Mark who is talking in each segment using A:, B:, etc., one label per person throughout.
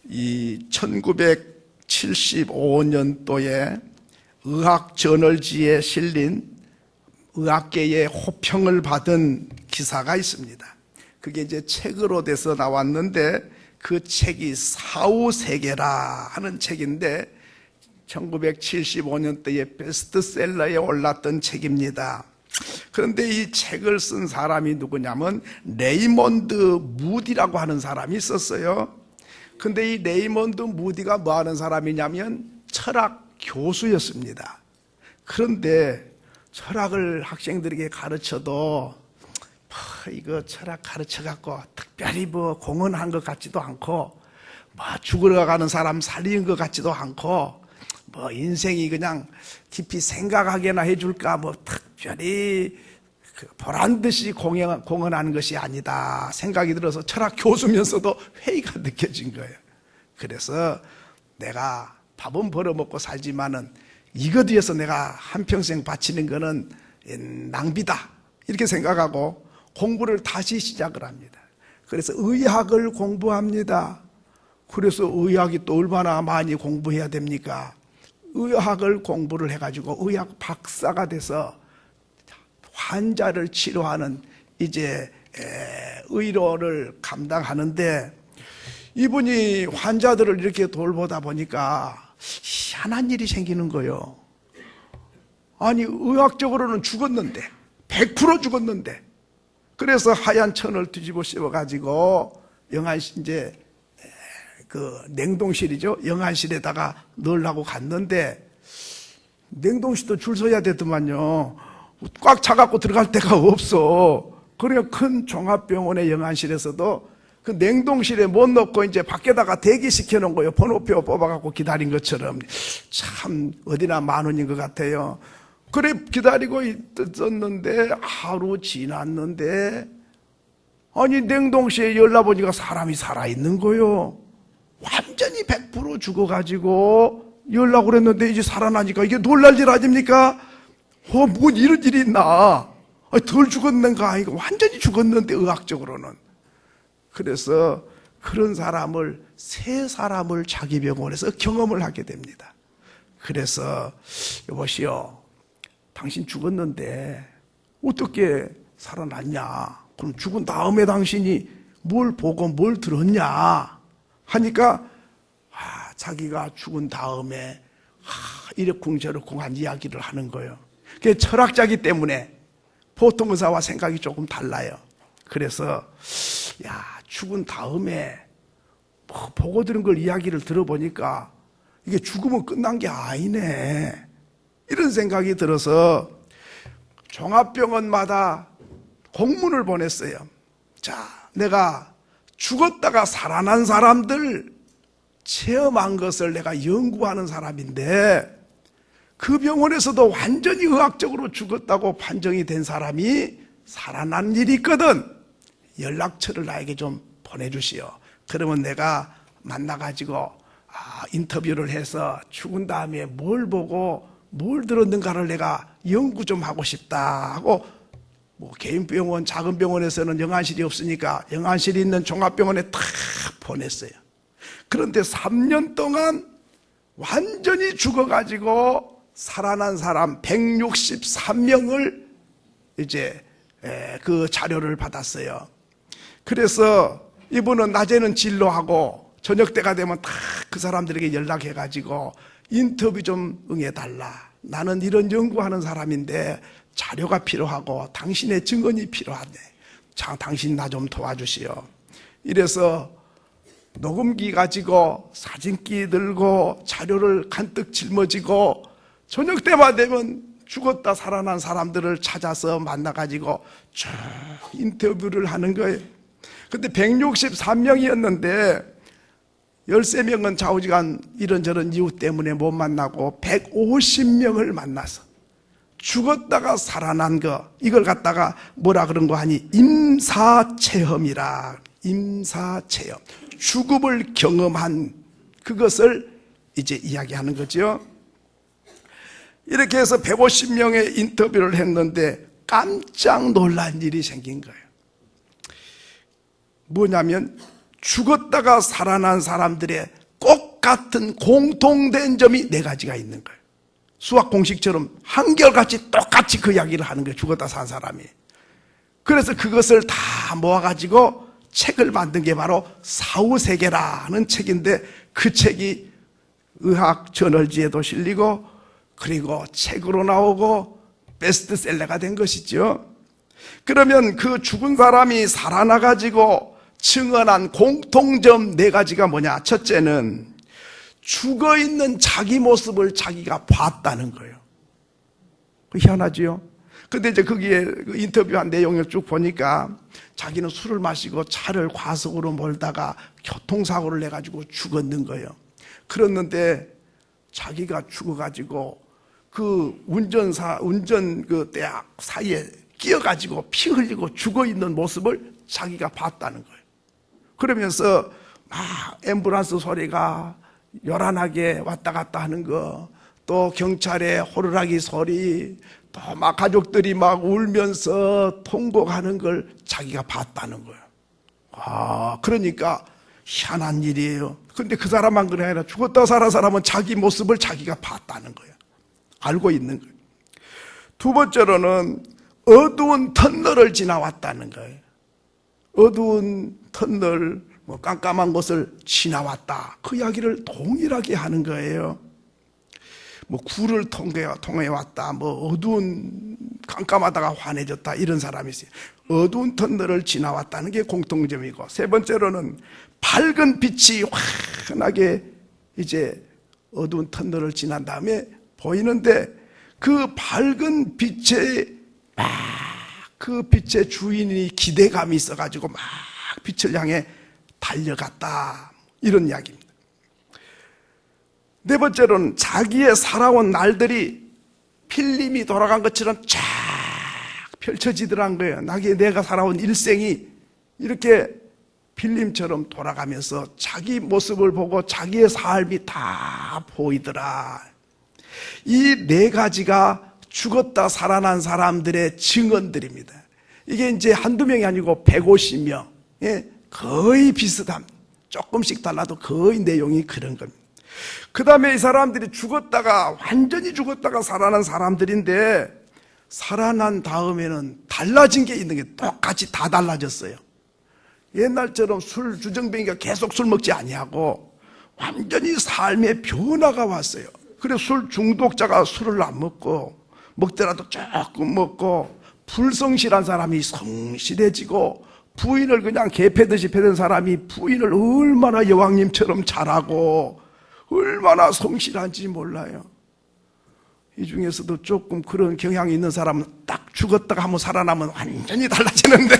A: 이 1975년도에 의학저널지에 실린 의학계의 호평을 받은 기사가 있습니다. 그게 이제 책으로 돼서 나왔는데 그 책이 사후세계라 하는 책인데 1975년도에 베스트셀러에 올랐던 책입니다. 그런데 이 책을 쓴 사람이 누구냐면 레이몬드 무디라고 하는 사람이 있었어요. 근데 이 레이몬드 무디가 뭐 하는 사람이냐면 철학 교수였습니다. 그런데 철학을 학생들에게 가르쳐도 이거 철학 가르쳐갖고 특별히 뭐 공헌한 것 같지도 않고 뭐 죽으러 가는 사람 살리는 것 같지도 않고 뭐 인생이 그냥 깊이 생각하게나 해줄까 뭐 특별히 보란듯이 공헌하는 것이 아니다 생각이 들어서 철학 교수면서도 회의가 느껴진 거예요. 그래서 내가 밥은 벌어먹고 살지만은 이것 위해서 내가 한평생 바치는 거는 낭비다 이렇게 생각하고 공부를 다시 시작을 합니다. 그래서 의학을 공부합니다. 그래서 의학이 또 얼마나 많이 공부해야 됩니까? 의학을 공부를 해가지고 의학 박사가 돼서 환자를 치료하는 이제 의료를 감당하는데 이분이 환자들을 이렇게 돌보다 보니까 희한한 일이 생기는 거예요. 아니 의학적으로는 죽었는데 100% 죽었는데 그래서 하얀 천을 뒤집어 씌워가지고 이제 그 냉동실이죠. 영안실에다가 넣으려고 갔는데 냉동실도 줄 서야 되더만요. 꽉 차갖고 들어갈 데가 없어. 그래서 큰 종합병원의 영안실에서도 그 냉동실에 못 넣고 이제 밖에다가 대기시켜 놓은 거예요. 번호표 뽑아갖고 기다린 것처럼. 참 어디나 만원인 것 같아요. 그래 기다리고 있었는데 하루 지났는데 아니 냉동실에 열어보니까 사람이 살아있는 거예요. 완전히 100% 죽어가지고 열라고 그랬는데 이제 살아나니까 이게 놀랄 일 아닙니까? 뭐 이런 일이 있나? 덜 죽었는가? 아니고 완전히 죽었는데 의학적으로는. 그래서 그런 사람을 세 사람을 자기 병원에서 경험을 하게 됩니다. 그래서 여보시오, 당신 죽었는데 어떻게 살아났냐? 그럼 죽은 다음에 당신이 뭘 보고 뭘 들었냐? 하니까 자기가 죽은 다음에 이러쿵저러쿵 한 이야기를 하는 거예요. 그게 철학자이기 때문에 보통 의사와 생각이 조금 달라요. 그래서 죽은 다음에 뭐 보고 들은 걸 이야기를 들어보니까 이게 죽으면 끝난 게 아니네 이런 생각이 들어서 종합병원마다 공문을 보냈어요. 자, 내가 죽었다가 살아난 사람들 체험한 것을 내가 연구하는 사람인데 그 병원에서도 완전히 의학적으로 죽었다고 판정이 된 사람이 살아난 일이 있거든. 연락처를 나에게 좀 보내주시오. 그러면 내가 만나가지고 인터뷰를 해서 죽은 다음에 뭘 보고 뭘 들었는가를 내가 연구 좀 하고 싶다 하고 뭐 개인 병원, 작은 병원에서는 영안실이 없으니까 영안실이 있는 종합병원에 탁 보냈어요. 그런데 3년 동안 완전히 죽어가지고 살아난 사람 163명을 이제 그 자료를 받았어요. 그래서 이분은 낮에는 진료하고 저녁 때가 되면 다 그 사람들에게 연락해가지고 인터뷰 좀 응해달라. 나는 이런 연구하는 사람인데 자료가 필요하고 당신의 증언이 필요하네. 자, 당신 나 좀 도와주시오. 이래서 녹음기 가지고 사진기 들고 자료를 간뜩 짊어지고 저녁 때만 되면 죽었다 살아난 사람들을 찾아서 만나가지고 쭉 인터뷰를 하는 거예요. 근데 163명이었는데 13명은 좌우지간 이런저런 이유 때문에 못 만나고 150명을 만나서 죽었다가 살아난 거 이걸 갖다가 뭐라 그런 거 하니 임사체험이라. 임사체험, 죽음을 경험한 그것을 이제 이야기하는 거죠. 이렇게 해서 150명의 인터뷰를 했는데 깜짝 놀란 일이 생긴 거예요. 뭐냐면 죽었다가 살아난 사람들의 꼭 같은 공통된 점이 네 가지가 있는 거예요. 수학 공식처럼 한결같이 똑같이 그 이야기를 하는 거예요. 죽었다 산 사람이. 그래서 그것을 다 모아가지고 책을 만든 게 바로 사후세계라는 책인데, 그 책이 의학 저널지에도 실리고 그리고 책으로 나오고 베스트셀러가 된 것이죠. 그러면 그 죽은 사람이 살아나가지고 증언한 공통점 네 가지가 뭐냐? 첫째는 죽어있는 자기 모습을 자기가 봤다는 거예요. 희한하지요? 근데 이제 거기에 인터뷰한 내용을 쭉 보니까 자기는 술을 마시고 차를 과속으로 몰다가 교통사고를 내가지고 죽었는 거예요. 그랬는데 자기가 죽어가지고 그 운전 그 대학 사이에 끼어가지고 피 흘리고 죽어있는 모습을 자기가 봤다는 거예요. 그러면서 막 앰뷸런스 소리가 요란하게 왔다 갔다 하는 거, 또 경찰의 호루라기 소리, 또 막 가족들이 막 울면서 통곡하는 걸 자기가 봤다는 거예요. 그러니까 희한한 일이에요. 근데 그 사람만 그래 아니라 죽었다 살아난 사람은 자기 모습을 자기가 봤다는 거예요. 알고 있는 거예요. 두 번째로는 어두운 터널을 지나왔다는 거예요. 어두운 터널, 깜깜한 곳을 지나왔다. 그 이야기를 동일하게 하는 거예요. 굴을 통해 왔다. 어두운 깜깜하다가 환해졌다. 이런 사람이 있어요. 어두운 터널을 지나왔다는 게 공통점이고, 세 번째로는 밝은 빛이 환하게 이제 어두운 터널을 지난 다음에 보이는데, 그 밝은 빛에 그 빛의 주인이 기대감이 있어가지고 막 빛을 향해 달려갔다. 이런 이야기입니다. 네 번째로는 자기의 살아온 날들이 필름이 돌아간 것처럼 쫙 펼쳐지더란 거예요. 내가 살아온 일생이 이렇게 필름처럼 돌아가면서 자기 모습을 보고 자기의 삶이 다 보이더라. 이 네 가지가 죽었다 살아난 사람들의 증언들입니다. 이게 이제 한두 명이 아니고 150명. 거의 비슷함. 조금씩 달라도 거의 내용이 그런 겁니다. 그 다음에 이 사람들이 완전히 죽었다가 살아난 사람들인데, 살아난 다음에는 달라진 게 있는 게 똑같이 다 달라졌어요. 옛날처럼 주정뱅이가 계속 술 먹지 아니하고 완전히 삶의 변화가 왔어요. 그래서 술 중독자가 술을 안 먹고, 먹더라도 조금 먹고, 불성실한 사람이 성실해지고, 부인을 그냥 개 패듯이 패던 사람이 부인을 얼마나 여왕님처럼 잘하고 얼마나 성실한지 몰라요. 이 중에서도 조금 그런 경향이 있는 사람은 딱 죽었다가 한번 살아나면 완전히 달라지는데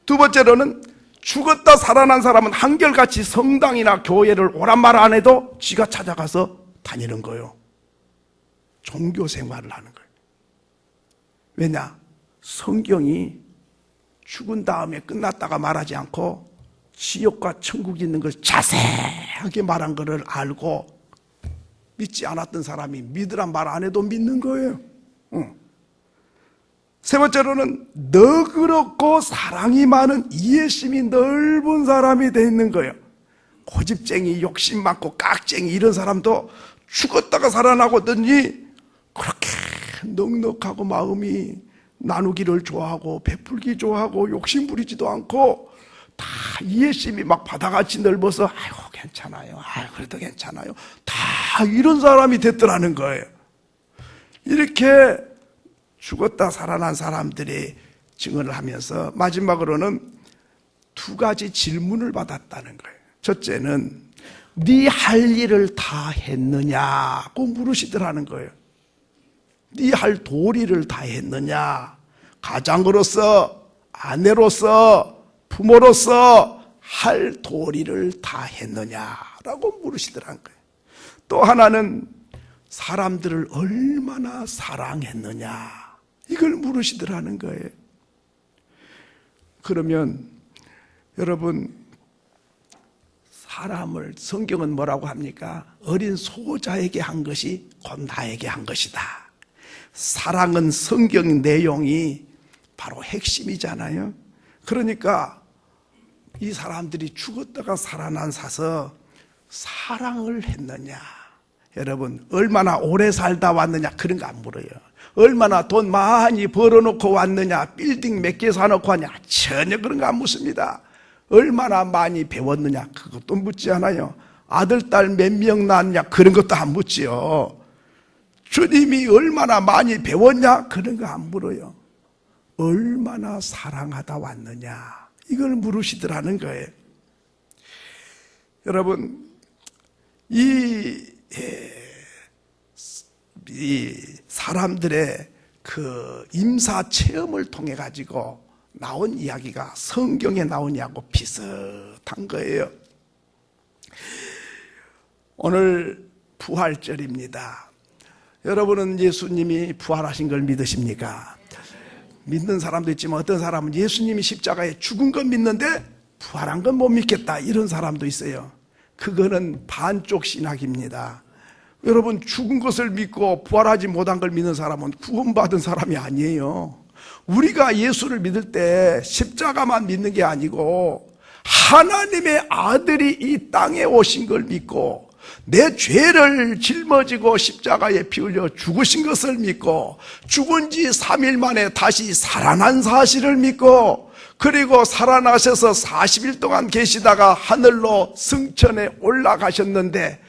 A: 두 번째로는 죽었다 살아난 사람은 한결같이 성당이나 교회를 오란 말 안 해도 지가 찾아가서 다니는 거예요. 종교 생활을 하는 거예요. 왜냐? 성경이 죽은 다음에 끝났다가 말하지 않고 지옥과 천국이 있는 걸 자세하게 말한 것을 알고 믿지 않았던 사람이 믿으란 말 안 해도 믿는 거예요. 세 번째로는 너그럽고 사랑이 많은 이해심이 넓은 사람이 돼 있는 거예요. 고집쟁이, 욕심 많고 깍쟁이 이런 사람도 죽었다가 살아나거든요. 그렇게 넉넉하고 마음이 나누기를 좋아하고 베풀기 좋아하고 욕심 부리지도 않고 다 이해심이 막 바다같이 넓어서 아이고 괜찮아요. 그래도 괜찮아요. 다 이런 사람이 됐더라는 거예요. 이렇게 죽었다 살아난 사람들이 증언을 하면서 마지막으로는 두 가지 질문을 받았다는 거예요. 첫째는 네 할 일을 다 했느냐고 물으시더라는 거예요. 네 할 도리를 다 했느냐? 가장으로서, 아내로서, 부모로서 할 도리를 다 했느냐라고 물으시더라는 거예요. 또 하나는 사람들을 얼마나 사랑했느냐 이걸 물으시더라는 거예요. 그러면 여러분, 사람을 성경은 뭐라고 합니까? 어린 소자에게 한 것이 곧 나에게 한 것이다. 사랑은 성경 내용이 바로 핵심이잖아요. 그러니까 이 사람들이 죽었다가 살아난 사서 사랑을 했느냐. 여러분, 얼마나 오래 살다 왔느냐 그런 거 안 물어요. 얼마나 돈 많이 벌어놓고 왔느냐, 빌딩 몇 개 사놓고 왔냐, 전혀 그런 거 안 묻습니다. 얼마나 많이 배웠느냐 그것도 묻지 않아요. 아들, 딸 몇 명 낳았냐 그런 것도 안 묻지요. 주님이 얼마나 많이 배웠냐 그런 거 안 물어요. 얼마나 사랑하다 왔느냐 이걸 물으시더라는 거예요. 여러분, 이 사람들의 그 임사 체험을 통해 가지고 나온 이야기가 성경에 나온 이야기하고 비슷한 거예요. 오늘 부활절입니다. 여러분은 예수님이 부활하신 걸 믿으십니까? 믿는 사람도 있지만 어떤 사람은 예수님이 십자가에 죽은 건 믿는데 부활한 건 못 믿겠다 이런 사람도 있어요. 그거는 반쪽 신학입니다. 여러분, 죽은 것을 믿고 부활하지 못한 걸 믿는 사람은 구원받은 사람이 아니에요. 우리가 예수를 믿을 때 십자가만 믿는 게 아니고 하나님의 아들이 이 땅에 오신 걸 믿고 내 죄를 짊어지고 십자가에 피 흘려 죽으신 것을 믿고 죽은 지 3일 만에 다시 살아난 사실을 믿고 그리고 살아나셔서 40일 동안 계시다가 하늘로 승천에 올라가셨는데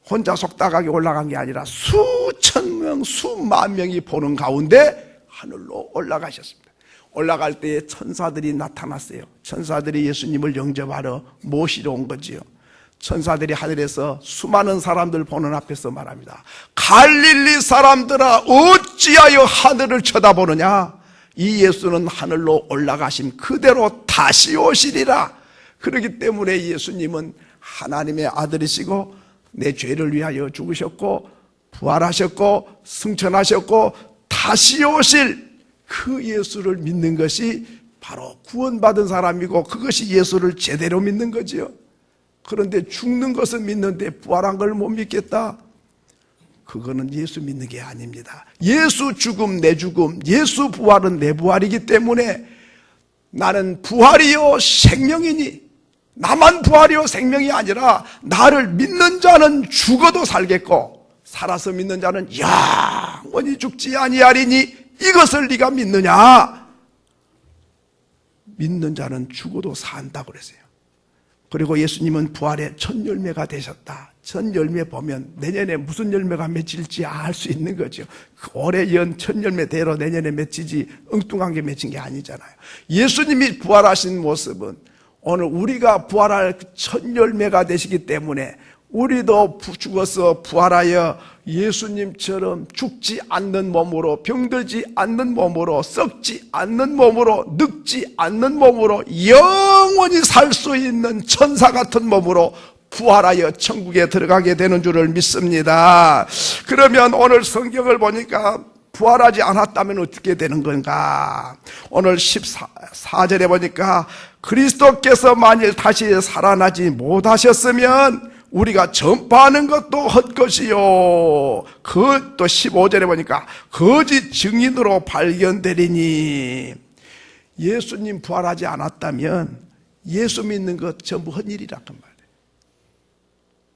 A: 혼자 속닥하게 올라간 게 아니라 수천 명, 수만 명이 보는 가운데 하늘로 올라가셨습니다. 올라갈 때에 천사들이 나타났어요. 천사들이 예수님을 영접하러 모시러 온 거지요. 천사들이 하늘에서 수많은 사람들 보는 앞에서 말합니다. 갈릴리 사람들아, 어찌하여 하늘을 쳐다보느냐? 이 예수는 하늘로 올라가심 그대로 다시 오시리라. 그렇기 때문에 예수님은 하나님의 아들이시고 내 죄를 위하여 죽으셨고 부활하셨고 승천하셨고 다시 오실 그 예수를 믿는 것이 바로 구원받은 사람이고 그것이 예수를 제대로 믿는 거지요. 그런데 죽는 것은 믿는데 부활한 걸 못 믿겠다? 그거는 예수 믿는 게 아닙니다. 예수 죽음 내 죽음, 예수 부활은 내 부활이기 때문에 나는 부활이요 생명이니 나만 부활이요 생명이 아니라 나를 믿는 자는 죽어도 살겠고 살아서 믿는 자는 영원히 죽지 아니하리니 이것을 네가 믿느냐? 믿는 자는 죽어도 산다고 그랬어요. 그리고 예수님은 부활의 첫 열매가 되셨다. 첫 열매 보면 내년에 무슨 열매가 맺힐지 알 수 있는 거죠. 올해 연 첫 열매대로 내년에 맺히지 엉뚱한 게 맺힌 게 아니잖아요. 예수님이 부활하신 모습은 오늘 우리가 부활할 첫 열매가 되시기 때문에 우리도 죽어서 부활하여 예수님처럼 죽지 않는 몸으로, 병들지 않는 몸으로, 썩지 않는 몸으로, 늙지 않는 몸으로 영원히 살 수 있는 천사 같은 몸으로 부활하여 천국에 들어가게 되는 줄을 믿습니다. 그러면 오늘 성경을 보니까 부활하지 않았다면 어떻게 되는 건가? 오늘 14절에 보니까 그리스도께서 만일 다시 살아나지 못하셨으면 우리가 전파하는 것도 헛것이요. 그 또 15절에 보니까 거짓 증인으로 발견되리니 예수님 부활하지 않았다면 예수 믿는 것 전부 헛일이란 말이에요.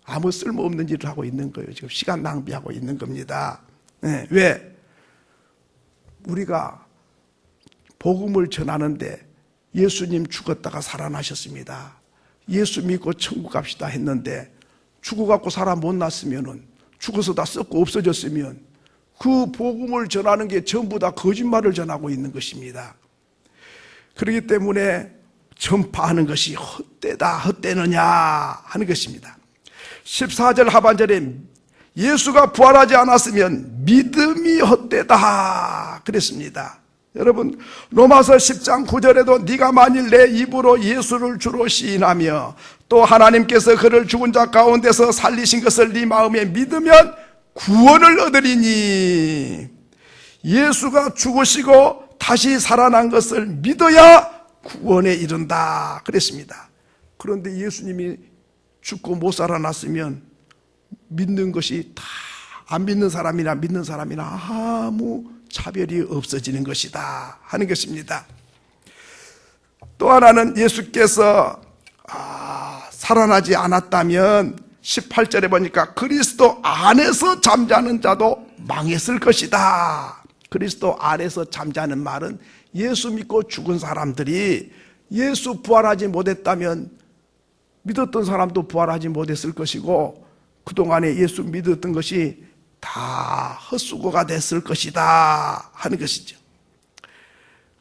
A: 아무 쓸모없는 일을 하고 있는 거예요. 지금 시간 낭비하고 있는 겁니다. 네, 왜? 우리가 복음을 전하는데 예수님 죽었다가 살아나셨습니다. 예수 믿고 천국 갑시다 했는데 죽어갖고 사람 못 났으면은 죽어서 다 썩고 없어졌으면 그 복음을 전하는 게 전부 다 거짓말을 전하고 있는 것입니다. 그렇기 때문에 전파하는 것이 헛되다, 헛되느냐 하는 것입니다. 14절 하반절에 예수가 부활하지 않았으면 믿음이 헛되다 그랬습니다. 여러분, 로마서 10장 9절에도 네가 만일 내 입으로 예수를 주로 시인하며 또 하나님께서 그를 죽은 자 가운데서 살리신 것을 네 마음에 믿으면 구원을 얻으리니 예수가 죽으시고 다시 살아난 것을 믿어야 구원에 이른다 그랬습니다. 그런데 예수님이 죽고 못 살아났으면 믿는 것이 다 안 믿는 사람이나 믿는 사람이나 아무 차별이 없어지는 것이다 하는 것입니다. 또 하나는 예수께서 살아나지 않았다면 18절에 보니까 그리스도 안에서 잠자는 자도 망했을 것이다. 그리스도 안에서 잠자는 말은 예수 믿고 죽은 사람들이 예수 부활하지 못했다면 믿었던 사람도 부활하지 못했을 것이고 그동안에 예수 믿었던 것이 다 헛수고가 됐을 것이다 하는 것이죠.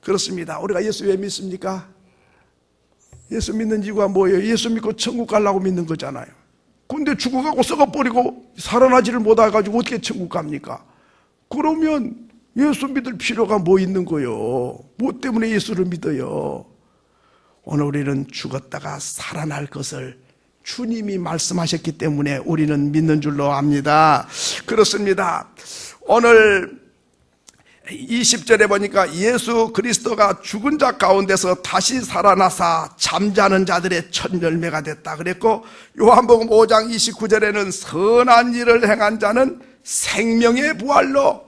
A: 그렇습니다. 우리가 예수 왜 믿습니까? 예수 믿는 이유가 뭐예요? 예수 믿고 천국 가려고 믿는 거잖아요. 근데 죽어가고 썩어버리고 살아나지를 못해가지고 어떻게 천국 갑니까? 그러면 예수 믿을 필요가 뭐 있는 거요? 뭐 때문에 예수를 믿어요? 오늘 우리는 죽었다가 살아날 것을 주님이 말씀하셨기 때문에 우리는 믿는 줄로 압니다. 그렇습니다. 오늘 20절에 보니까 예수 그리스도가 죽은 자 가운데서 다시 살아나사 잠자는 자들의 첫 열매가 됐다 그랬고, 요한복음 5장 29절에는 선한 일을 행한 자는 생명의 부활로,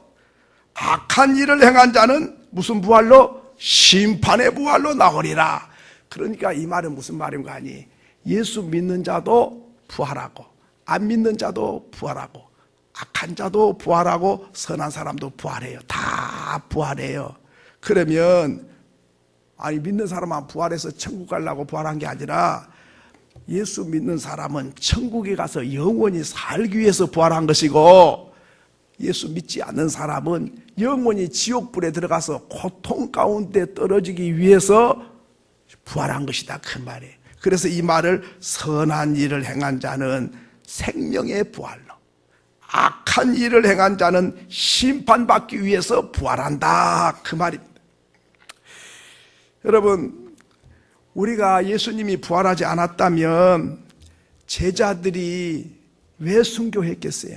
A: 악한 일을 행한 자는 무슨 부활로? 심판의 부활로 나오리라. 그러니까 이 말은 무슨 말인가 하니, 예수 믿는 자도 부활하고 안 믿는 자도 부활하고 악한 자도 부활하고 선한 사람도 부활해요. 다 부활해요. 그러면 믿는 사람만 부활해서 천국 가려고 부활한 게 아니라 예수 믿는 사람은 천국에 가서 영원히 살기 위해서 부활한 것이고, 예수 믿지 않는 사람은 영원히 지옥불에 들어가서 고통 가운데 떨어지기 위해서 부활한 것이다 그 말이에요. 그래서 이 말을 선한 일을 행한 자는 생명의 부활로, 악한 일을 행한 자는 심판받기 위해서 부활한다 그 말입니다. 여러분, 우리가 예수님이 부활하지 않았다면 제자들이 왜 순교했겠어요?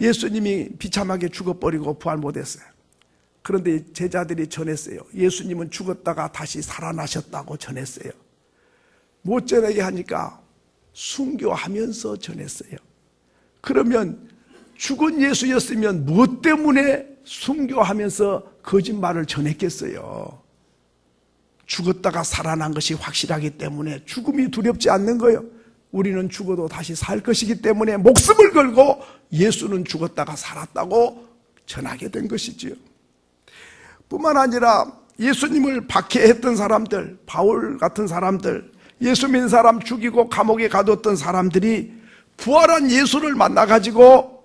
A: 예수님이 비참하게 죽어버리고 부활 못했어요. 그런데 제자들이 전했어요. 예수님은 죽었다가 다시 살아나셨다고 전했어요. 못 전하게 하니까 순교하면서 전했어요. 그러면 죽은 예수였으면 무엇 때문에 순교하면서 거짓말을 전했겠어요? 죽었다가 살아난 것이 확실하기 때문에 죽음이 두렵지 않는 거예요. 우리는 죽어도 다시 살 것이기 때문에 목숨을 걸고 예수는 죽었다가 살았다고 전하게 된 것이지요. 뿐만 아니라 예수님을 박해했던 사람들, 바울 같은 사람들, 예수 믿는 사람 죽이고 감옥에 가뒀던 사람들이 부활한 예수를 만나가지고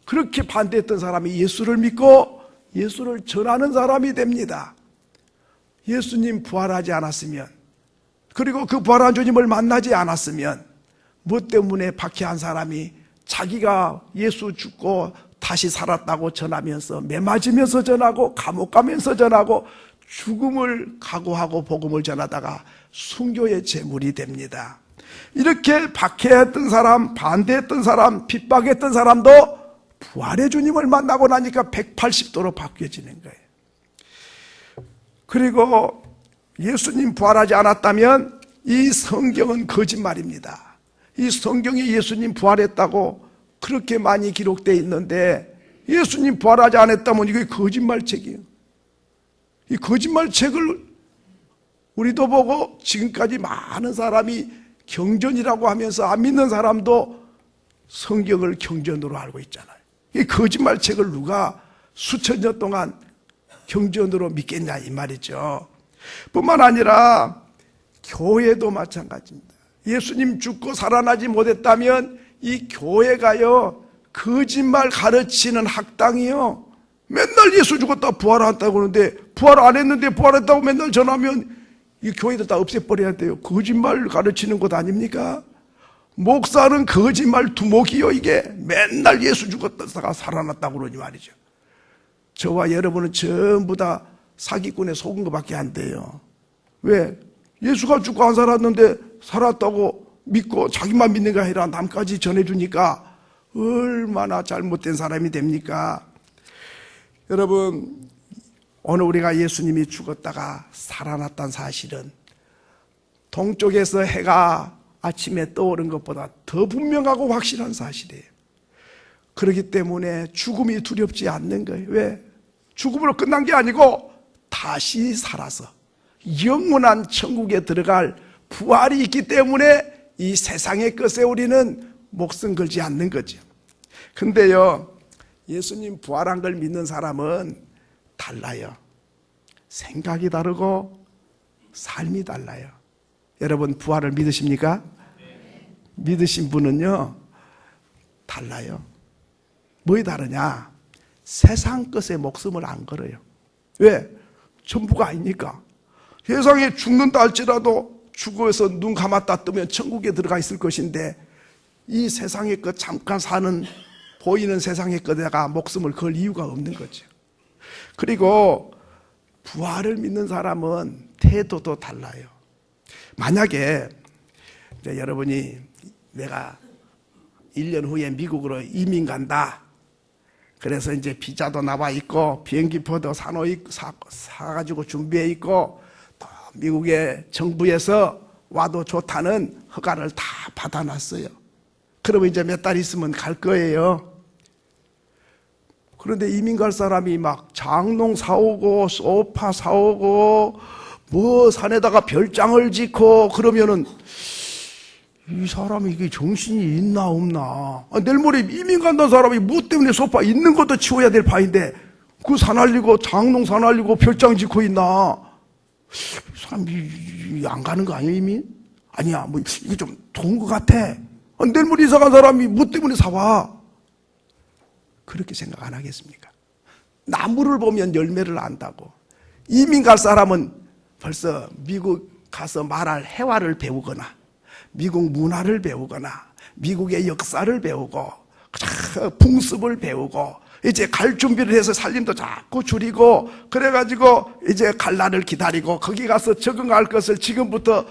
A: 그렇게 반대했던 사람이 예수를 믿고 예수를 전하는 사람이 됩니다. 예수님 부활하지 않았으면, 그리고 그 부활한 주님을 만나지 않았으면 무엇 때문에 박해한 사람이 자기가 예수 죽고 다시 살았다고 전하면서 매 맞으면서 전하고 감옥 가면서 전하고 죽음을 각오하고 복음을 전하다가 순교의 제물이 됩니다. 이렇게 박해했던 사람, 반대했던 사람, 핍박했던 사람도 부활의 주님을 만나고 나니까 180도로 바뀌어지는 거예요. 그리고 예수님 부활하지 않았다면 이 성경은 거짓말입니다. 이 성경에 예수님 부활했다고 그렇게 많이 기록되어 있는데 예수님 부활하지 않았다면 이게 거짓말책이에요. 이 거짓말책을 우리도 보고 지금까지 많은 사람이 경전이라고 하면서 안 믿는 사람도 성경을 경전으로 알고 있잖아요. 이 거짓말책을 누가 수천 년 동안 경전으로 믿겠냐 이 말이죠. 뿐만 아니라 교회도 마찬가지입니다. 예수님 죽고 살아나지 못했다면 이 교회가요 거짓말 가르치는 학당이요, 맨날 예수 죽었다 부활했다고 그러는데 부활 안 했는데 부활했다고 맨날 전하면 이 교회도 다 없애버려야 돼요. 거짓말 가르치는 것 아닙니까? 목사는 거짓말 두목이요. 이게 맨날 예수 죽었다가 살아났다고 그러니 말이죠. 저와 여러분은 전부 다 사기꾼에 속은 것밖에 안 돼요. 왜? 예수가 죽고 안 살았는데 살았다고 믿고 자기만 믿는 게 아니라 남까지 전해주니까 얼마나 잘못된 사람이 됩니까? 여러분, 오늘 우리가 예수님이 죽었다가 살아났다는 사실은 동쪽에서 해가 아침에 떠오른 것보다 더 분명하고 확실한 사실이에요. 그렇기 때문에 죽음이 두렵지 않는 거예요. 왜? 죽음으로 끝난 게 아니고 다시 살아서 영원한 천국에 들어갈 부활이 있기 때문에 이 세상의 것에 우리는 목숨 걸지 않는 거죠. 근데요, 예수님 부활한 걸 믿는 사람은 달라요. 생각이 다르고 삶이 달라요. 여러분 부활을 믿으십니까? 믿으신 분은요 달라요. 뭐에 다르냐? 세상 것에 목숨을 안 걸어요. 왜? 전부가 아니니까. 세상에 죽는다 할지라도 죽어서 눈 감았다 뜨면 천국에 들어가 있을 것인데 이 세상의 것 잠깐 사는 보이는 세상의 것에다가 목숨을 걸 이유가 없는 거죠. 그리고 부활을 믿는 사람은 태도도 달라요. 만약에 이제 여러분이 내가 1년 후에 미국으로 이민 간다. 그래서 이제 비자도 나와 있고 비행기표도 사가지고 준비해 있고 또 미국의 정부에서 와도 좋다는 허가를 다 받아놨어요. 그러면 이제 몇 달 있으면 갈 거예요. 그런데 이민 갈 사람이 막 장롱 사오고 소파 사오고 뭐 산에다가 별장을 짓고 그러면은 이 사람이 이게 정신이 있나 없나. 내일 모레 이민 간다는 사람이 뭐 때문에 소파 있는 것도 치워야 될 판인데 그 산 알리고 장롱 산 알리고 별장 짓고 있나. 이 사람이 안 가는 거 아니야 이민? 아니야 뭐 이게 좀 좋은 것 같아. 내일 모레 이사 간 사람이 뭐 때문에 사와. 그렇게 생각 안 하겠습니까? 나무를 보면 열매를 안다고. 이민 갈 사람은 벌써 미국 가서 말할 회화를 배우거나 미국 문화를 배우거나 미국의 역사를 배우고 풍습을 배우고 이제 갈 준비를 해서 살림도 자꾸 줄이고 그래가지고 이제 갈 날을 기다리고 거기 가서 적응할 것을 지금부터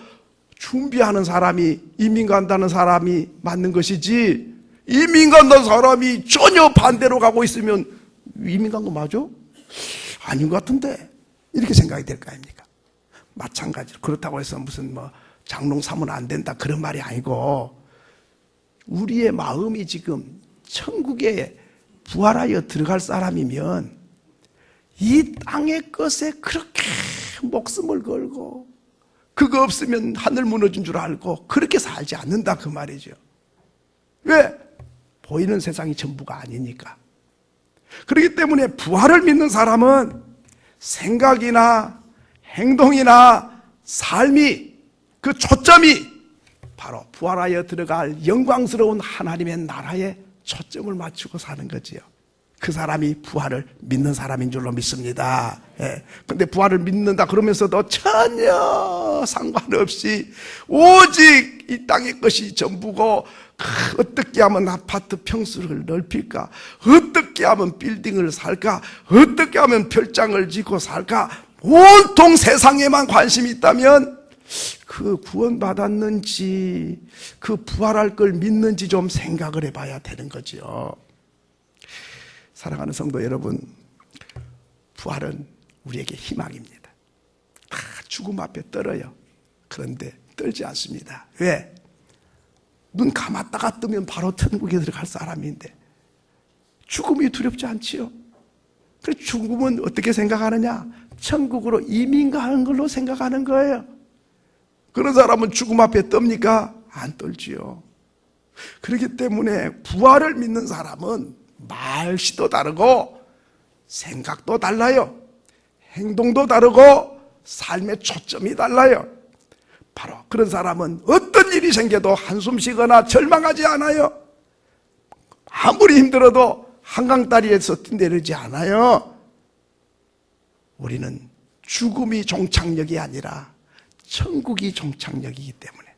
A: 준비하는 사람이 이민 간다는 사람이 맞는 것이지, 이민 간다는 사람이 전혀 반대로 가고 있으면 이민 간 거 맞아? 아닌 것 같은데 이렇게 생각이 될 거 아닙니까? 마찬가지로 그렇다고 해서 무슨 뭐 장롱 사면 안 된다 그런 말이 아니고 우리의 마음이 지금 천국에 부활하여 들어갈 사람이면 이 땅의 것에 그렇게 목숨을 걸고 그거 없으면 하늘 무너진 줄 알고 그렇게 살지 않는다 그 말이죠. 왜? 보이는 세상이 전부가 아니니까. 그렇기 때문에 부활을 믿는 사람은 생각이나 행동이나 삶이 그 초점이 바로 부활하여 들어갈 영광스러운 하나님의 나라에 초점을 맞추고 사는 거지요. 그 사람이 부활을 믿는 사람인 줄로 믿습니다. 근데 부활을 믿는다 그러면서도 전혀 상관없이 오직 이 땅의 것이 전부고 어떻게 하면 아파트 평수를 넓힐까, 어떻게 하면 빌딩을 살까, 어떻게 하면 별장을 짓고 살까, 온통 세상에만 관심이 있다면 그 구원받았는지 그 부활할 걸 믿는지 좀 생각을 해봐야 되는 거죠. 사랑하는 성도 여러분, 부활은 우리에게 희망입니다. 다 죽음 앞에 떨어요. 그런데 떨지 않습니다. 왜? 눈 감았다가 뜨면 바로 천국에 들어갈 사람인데 죽음이 두렵지 않지요. 그래서 죽음은 어떻게 생각하느냐? 천국으로 이민 가는 걸로 생각하는 거예요. 그런 사람은 죽음 앞에 떱니까? 안 떨지요. 그렇기 때문에 부활을 믿는 사람은 말씨도 다르고 생각도 달라요. 행동도 다르고 삶의 초점이 달라요. 바로 그런 사람은 어떤 일이 생겨도 한숨 쉬거나 절망하지 않아요. 아무리 힘들어도 한강다리에서 뛰내리지 않아요. 우리는 죽음이 종착역이 아니라 천국이 종착역이기 때문에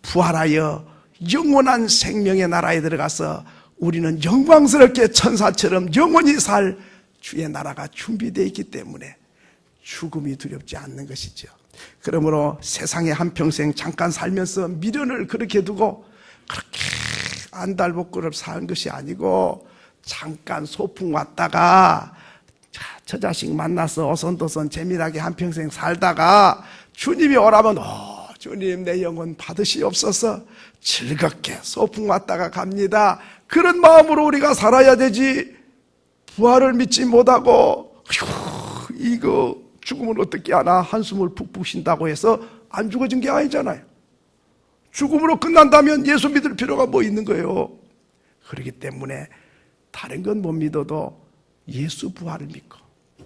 A: 부활하여 영원한 생명의 나라에 들어가서 우리는 영광스럽게 천사처럼 영원히 살 주의 나라가 준비되어 있기 때문에 죽음이 두렵지 않는 것이죠. 그러므로 세상에 한평생 잠깐 살면서 미련을 그렇게 두고 그렇게 안달복구를 사는 것이 아니고 잠깐 소풍 왔다가 저 자식 만나서 어선도선 재미나게 한평생 살다가 주님이 오라면 주님 내 영혼 받으시옵소서 즐겁게 소풍 왔다가 갑니다. 그런 마음으로 우리가 살아야 되지 부활을 믿지 못하고 이거 죽으면 어떻게 하나 한숨을 푹푹 쉰다고 해서 안 죽어진 게 아니잖아요. 죽음으로 끝난다면 예수 믿을 필요가 뭐 있는 거예요. 그렇기 때문에 다른 건 못 믿어도 예수 부활을 믿고,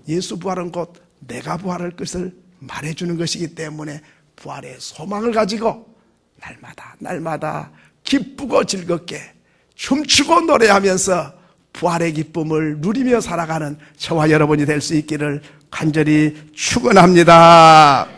A: 예수 부활은 곧 내가 부활할 것을 말해주는 것이기 때문에 부활의 소망을 가지고 날마다 기쁘고 즐겁게 춤추고 노래하면서 부활의 기쁨을 누리며 살아가는 저와 여러분이 될 수 있기를 간절히 축원합니다.